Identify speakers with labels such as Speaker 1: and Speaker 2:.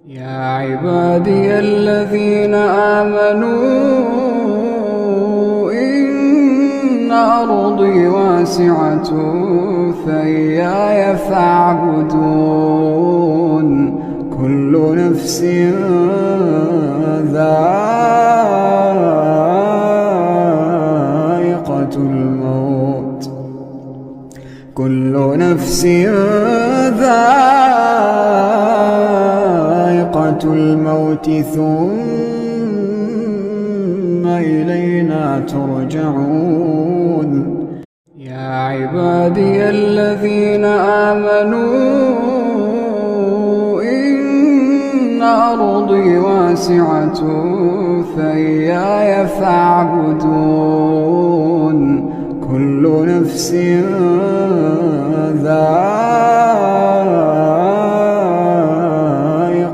Speaker 1: يا عبادي الذين آمنوا إن أرضي واسعة فإياي فاعبدون. كل نفس ذائقة الموت، كل نفس ذائقة الموت ثم إلينا ترجعون. يا عبادي الذين آمنوا إن أرضي واسعة فإياي فاعبدون. كل نفس